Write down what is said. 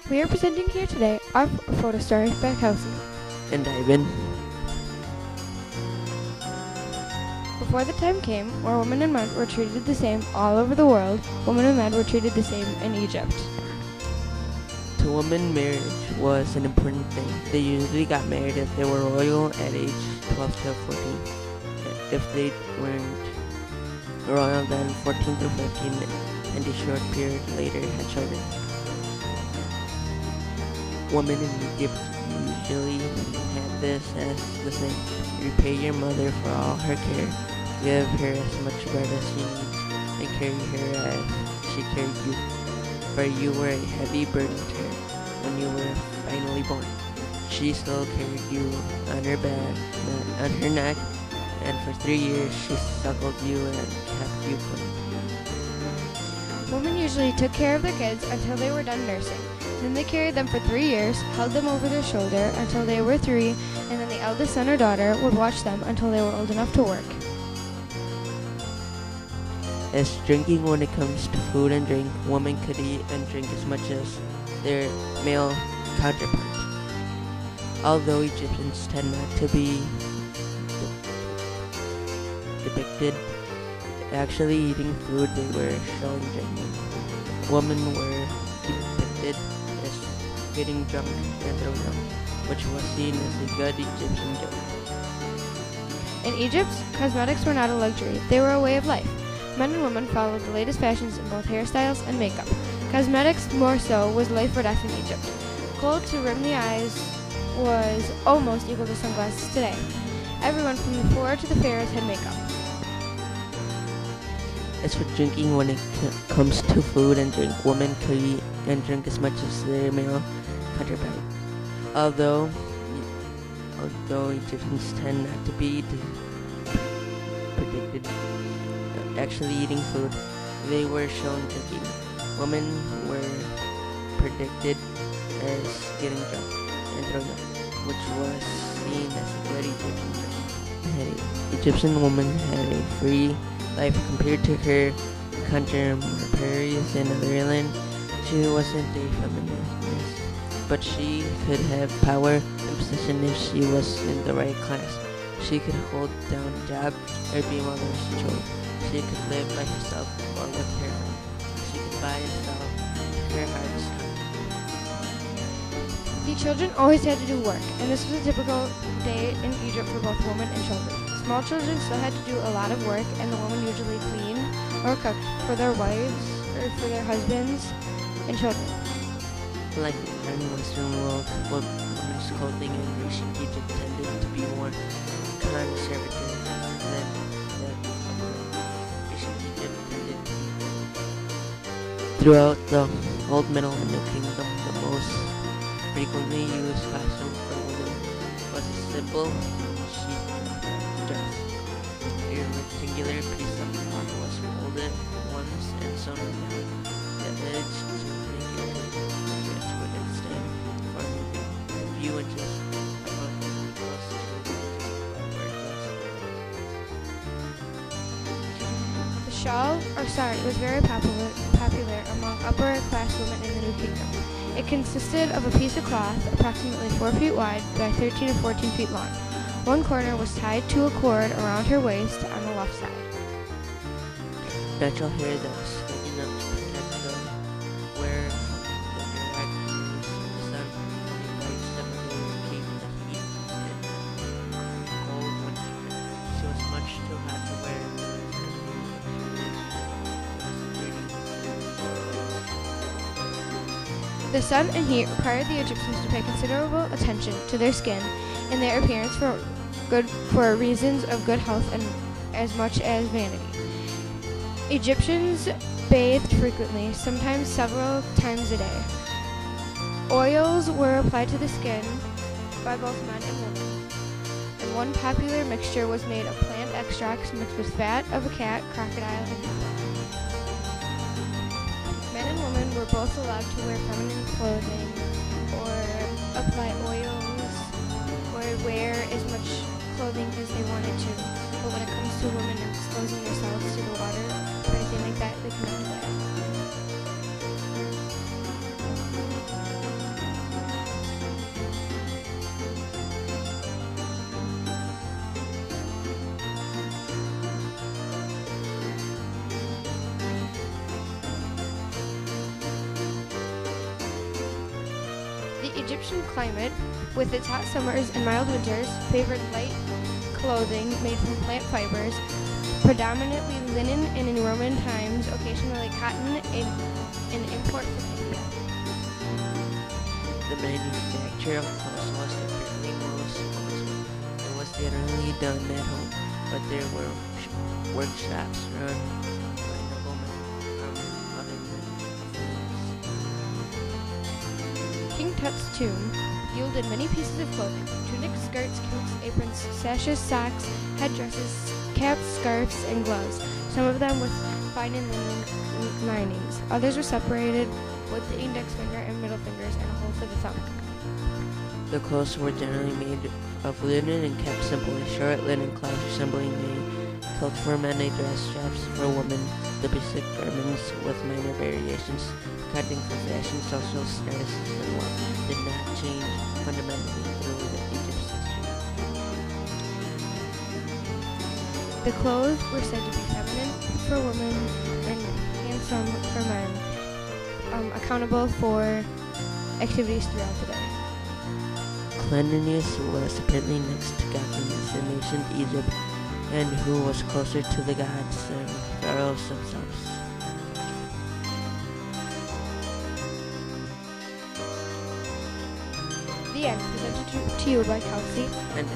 We are presenting here today our photo story by Kelsey. And Ivan. Before the time came where women and men were treated the same all over the world, women and men were treated the same in Egypt. To women, marriage was an important thing. They usually got married if they were royal at age 12 to 14. If they weren't royal, then 14 to 15, and a short period later had children. Women in Egypt usually had this as the same. Repay your mother for all her care. Give her as much bread as she needs, and carry her as she carried you. For you were a heavy burden to her when you were finally born. She still carried you on her back, on her neck, and for 3 years she suckled you and kept you clean. Women usually took care of their kids until they were done nursing. Then they carried them for 3 years, held them over their shoulder until they were 3, and then the eldest son or daughter would watch them until they were old enough to work. As drinking, when it comes to food and drink, women could eat and drink as much as their male counterparts. Although Egyptians tend not to be depicted actually eating food, they were shown drinking. Women were depicted as getting drunk and throwing up, which was seen as a good Egyptian joke. In Egypt, cosmetics were not a luxury, they were a way of life. Men and women followed the latest fashions in both hairstyles and makeup. Cosmetics, more so, was life or death in Egypt. Gold to rim the eyes was almost equal to sunglasses today. Everyone from the poor to the pharaohs had makeup. As for drinking, when it comes to food and drink, women could eat and drink as much as their male counterpart. Although Egyptians tend not to be predicted actually eating food, they were shown drinking. Women were predicted as getting drunk and throwing up, which was seen as a good Egyptian joke. The Egyptian woman had a free life compared to her contemporaries in other land. She wasn't a feminist, but she could have power and position if she was in the right class. She could hold down a job or be mother's child. She could live by herself or with her husband. She could buy and sell her heart's content. The children always had to do work, and this was a typical day in Egypt for both women and children. Small children still had to do a lot of work, and the women usually cleaned or cooked for their wives or for their husbands and children. Like in the Western world, women's clothing in ancient Egypt tended to be more conservative than ancient Egypt tended to be. Throughout the Old, Middle, and New Kingdom, the most frequently used costume for women was a simple sheath dress. A rectangular piece of cloth was folded once and sewn down the edge to make it the dress would extend for maybe a few inches above the close to the The shawl or sari was very popular among upper-class women in the New Kingdom. It consisted of a piece of cloth approximately 4 feet wide by 13 or 14 feet long. One corner was tied to a cord around her waist on the left side. natural hair that was thick enough to protect the wearer from the direct rays of the sun. A white stomach layer keep the heat and cold when she was much too hot to wear. The sun and heat required the Egyptians to pay considerable attention to their skin and their appearance for reasons of good health and as much as vanity. Egyptians bathed frequently, sometimes several times a day. Oils were applied to the skin by both men and women, and one popular mixture was made of plant extracts mixed with fat of a cat, crocodile, and heifer. Men and women were both allowed to wear feminine clothing or apply oils or wear as much clothing as they wanted to. But when it comes to women exposing themselves to the water or anything like that, they couldn't do that. Egyptian climate, with its hot summers and mild winters, favored light clothing made from plant fibers, predominantly linen, and in Roman times, occasionally cotton, an import from India. The manufacture of clothes was apparently most costly. It was generally done at home, but there were workshops run by noblemen from other families. King Tut's tomb yielded many pieces of clothing: tunics, skirts, kilts, aprons, sashes, socks, headdresses, caps, scarves, and gloves, some of them with fine and linen linings. Others were separated with the index finger and middle fingers and a hole for the thumb. The clothes were generally made of linen and kept simply. Short linen cloths resembling a kilt for men, a dress straps for women, the basic garments with minor variations, cutting for fashion, social status, and wealth, did not change fundamentally through Egypt's history. The clothes were said to be feminine for women and handsome for men, accountable for activities throughout the day. Cleanliness was apparently next to godliness in ancient Egypt, and who was closer to the gods than pharaohs themselves. The end, presented to you by Kelsey And